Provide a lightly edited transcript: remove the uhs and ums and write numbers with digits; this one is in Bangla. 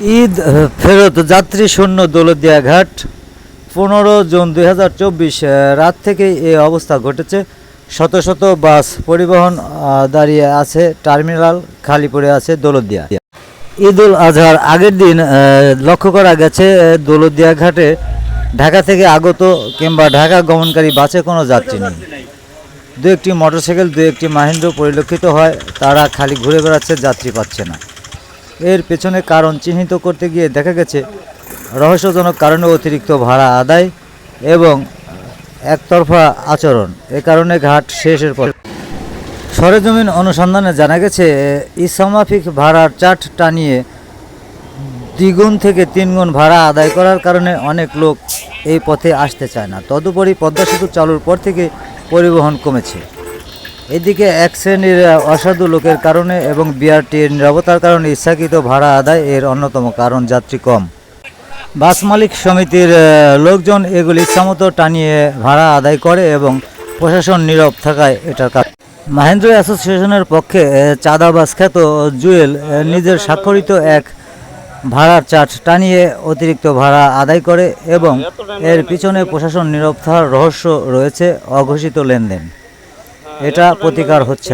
ঈদ ফেরত যাত্রী শূন্য দৌলতদিয়া ঘাট 15 জুন 2024 রাত থেকেই এই অবস্থা ঘটেছে। শত শত বাস পরিবহন দাঁড়িয়ে আছে, টার্মিনাল খালি পড়ে আছে দৌলতদিয়া। ঈদ উল আজহার আগের দিন লক্ষ্য করা গেছে দৌলতদিয়া ঘাটে ঢাকা থেকে আগত কিংবা ঢাকা গমনকারী বাসে কোনো যাত্রী নেই। দু একটি মোটরসাইকেল, দু একটি মাহিন্দ্র পরিলক্ষিত হয়, তারা খালি ঘুরে বেড়াচ্ছে, যাত্রী পাচ্ছে না। এর পেছনে কারণ চিহ্নিত করতে গিয়ে দেখা গেছে রহস্যজনক কারণে অতিরিক্ত ভাড়া আদায় এবং একতরফা আচরণ। এ কারণে ঘাট শেষের পর সরেজমিন অনুসন্ধানে জানা গেছে ইচ্ছামাফিক ভাড়ার চার্ট টানিয়ে দ্বিগুণ থেকে তিনগুণ ভাড়া আদায় করার কারণে অনেক লোক এই পথে আসতে চায় না। তদুপরি পদ্মা সেতু চালুর পর থেকে পরিবহন কমেছে। এদিকে এক শ্রেণীর অসাধু লোকের কারণে এবং বিআরটির নিরাপত্তার কারণে ইচ্ছাকৃত ভাড়া আদায় এর অন্যতম কারণ যাত্রী কম। বাস মালিক সমিতির লোকজন এগুলি ইচ্ছামতো টানিয়ে ভাড়া আদায় করে এবং প্রশাসন নীরব থাকায় এটার কারণ। মাহেন্দ্র অ্যাসোসিয়েশনের পক্ষে চাঁদাবাজ খ্যাত জুয়েল নিজের স্বাক্ষরিত এক ভাড়ার চার্ট টানিয়ে অতিরিক্ত ভাড়া আদায় করে এবং এর পিছনে প্রশাসন নীরব থাকার রহস্য রয়েছে। অঘোষিত লেনদেন, এটা প্রতিকার হচ্ছে।